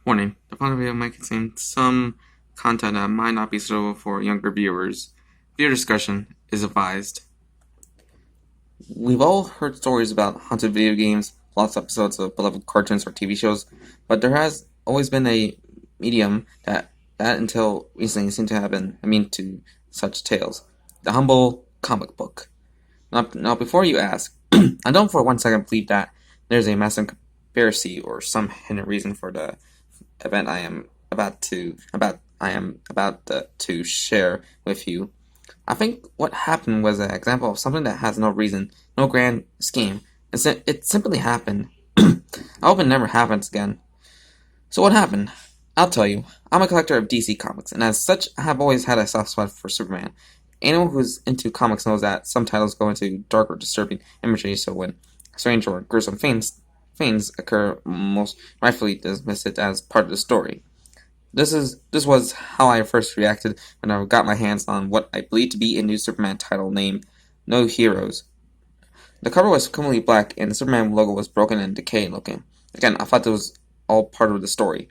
Warning: the following video might contain some content that might not be suitable for younger viewers. Viewer discretion is advised. We've all heard stories about haunted video games, lost episodes of beloved cartoons or TV shows, but there has always been a medium that until recently seemed to have been immune to such tales: the humble comic book. Now, before you ask, I don't for 1 second believe that there's a massive conspiracy or some hidden reason for the event I am about to share with you. I think what happened was an example of something that has no reason, no grand scheme. It simply happened. I hope it never happens again. So what happened? I'll tell you. I'm a collector of DC comics, and as such, I have always had a soft spot for Superman. Anyone who's into comics knows that some titles go into dark or disturbing imagery, so when strange or gruesome things occur, most rightfully dismiss it as part of the story. This was how I first reacted when I got my hands on what I believed to be a new Superman title named No Heroes. The cover was completely black, and the Superman logo was broken and decayed looking. Again, I thought this was all part of the story.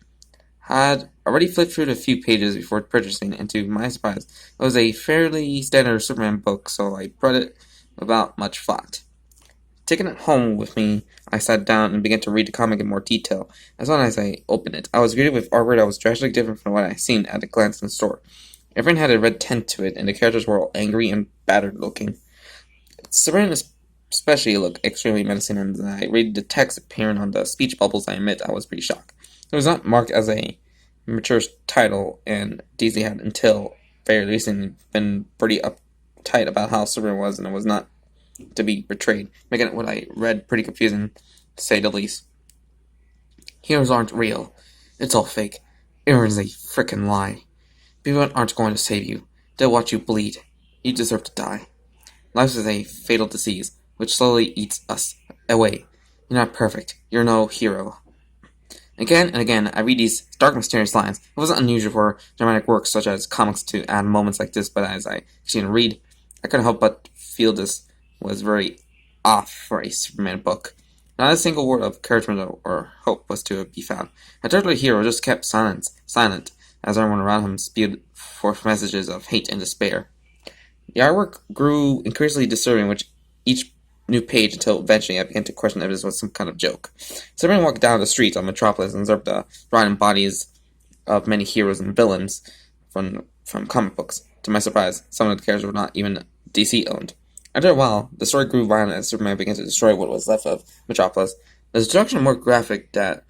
I had already flipped through a few pages before purchasing, and to my surprise, it was a fairly standard Superman book, so I brought it without much thought. Taking it home with me, I sat down and began to read the comic in more detail. As soon as I opened it, I was greeted with artwork that was drastically different from what I had seen at a glance in the store. Everything had a red tint to it, and the characters were all angry and battered looking. Superman especially looked extremely menacing, and when I read the text appearing on the speech bubbles, I admit I was pretty shocked. It was not marked as a mature title, and DC had until very recently been pretty uptight about how Superman was, and it was not to be betrayed, making what I read pretty confusing, to say the least. Heroes aren't real. It's all fake. Everyone's a frickin' lie. People aren't going to save you. They'll watch you bleed. You deserve to die. Life is a fatal disease, which slowly eats us away. You're not perfect. You're no hero. Again and again, I read these dark, mysterious lines. It wasn't unusual for dramatic works such as comics to add moments like this, but as I continued to read, I couldn't help but feel this was very off for a Superman book. Not a single word of encouragement or hope was to be found. A turtle hero just kept silent, as everyone around him spewed forth messages of hate and despair. The artwork grew increasingly disturbing with each new page until eventually I began to question if this was some kind of joke. Superman walked down the streets of Metropolis and observed the rotting bodies of many heroes and villains from comic books. To my surprise, some of the characters were not even DC owned. After a while, the story grew violent as Superman began to destroy what was left of Metropolis. The destruction was more graphic than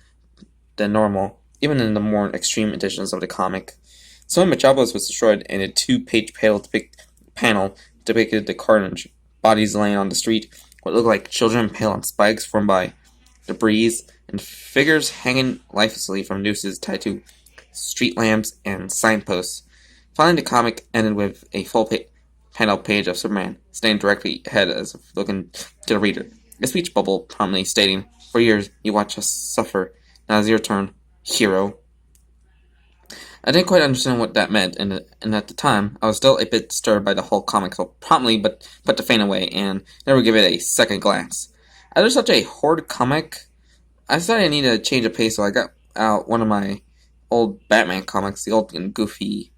normal, even in the more extreme editions of the comic. So when Metropolis was destroyed, and a 2-page panel depicted the carnage, bodies laying on the street, what looked like children impaled on spikes formed by debris, and figures hanging lifelessly from nooses tied to street lamps and signposts. Finally, the comic ended with a full panel page of Superman, standing directly ahead as if looking to the reader. A speech bubble prominently stating, "For years, you watched us suffer. Now it's your turn, hero." I didn't quite understand what that meant, and at the time, I was still a bit disturbed by the whole comic, so promptly put the faint away, and never give it a second glance. After such a horrid comic, I decided I needed a change of pace, so I got out one of my old Batman comics, the old and goofy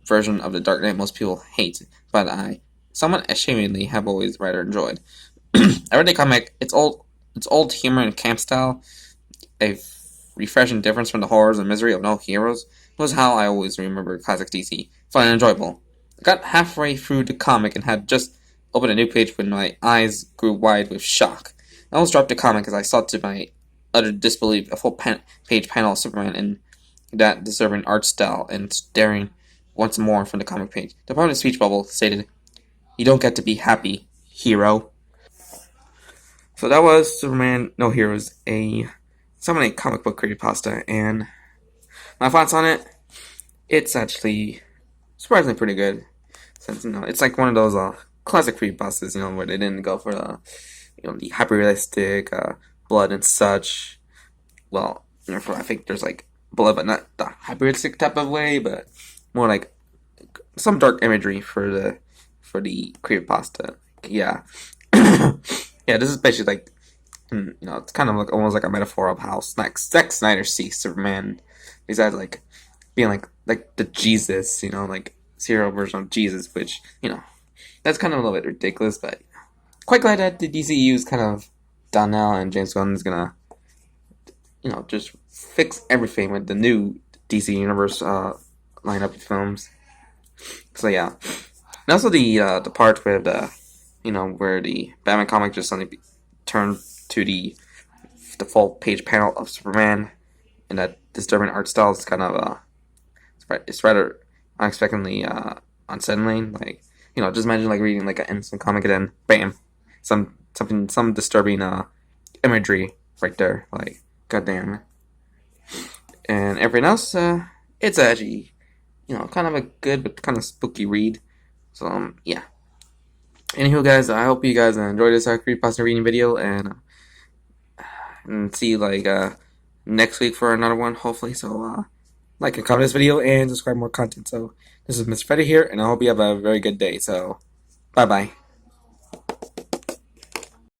version of the Dark Knight most people hate, but I somewhat ashamedly have always rather enjoyed. I read the comic. It's old humor and camp style, a refreshing difference from the horrors and misery of No Heroes. It was how I always remember classic DC. Fun and enjoyable. I got halfway through the comic and had just opened a new page when my eyes grew wide with shock. I almost dropped the comic as I saw to my utter disbelief a full page panel of Superman in that disturbing art style and staring once more from the comic page. The part of the speech bubble stated, "You don't get to be happy, hero." So that was Superman No Heroes, a comic book creepypasta, and my thoughts on it, it's actually surprisingly pretty good. Since it's like one of those classic creepypastas, where they didn't go for the hyper-realistic blood and such. Well, I think there's like blood, but not the hyper-realistic type of way, but more like some dark imagery for the creepypasta. Yeah, yeah. This is basically like, it's kind of like almost like a metaphor of how Zack Snyder sees Superman besides like being like the Jesus, like serial version of Jesus, which that's kind of a little bit ridiculous, but quite glad that the DCU is kind of done now, and James Gunn is gonna just fix everything with the new DC Universe lineup of films. So yeah, and also the part where where the Batman comic just suddenly turned to the full page panel of Superman in that disturbing art style is kind of it's rather unexpectedly unsettling. Like just imagine like reading like an innocent comic and then bam, some disturbing imagery right there. Like goddamn. And everything else, it's actually kind of a good but kind of spooky read. So yeah. Anywho, guys, I hope you guys enjoyed this Creepypasta reading video, and see you like next week for another one, hopefully. So like and comment this video and subscribe more content. So this is Mr. Freddy here, and I hope you have a very good day. So bye bye.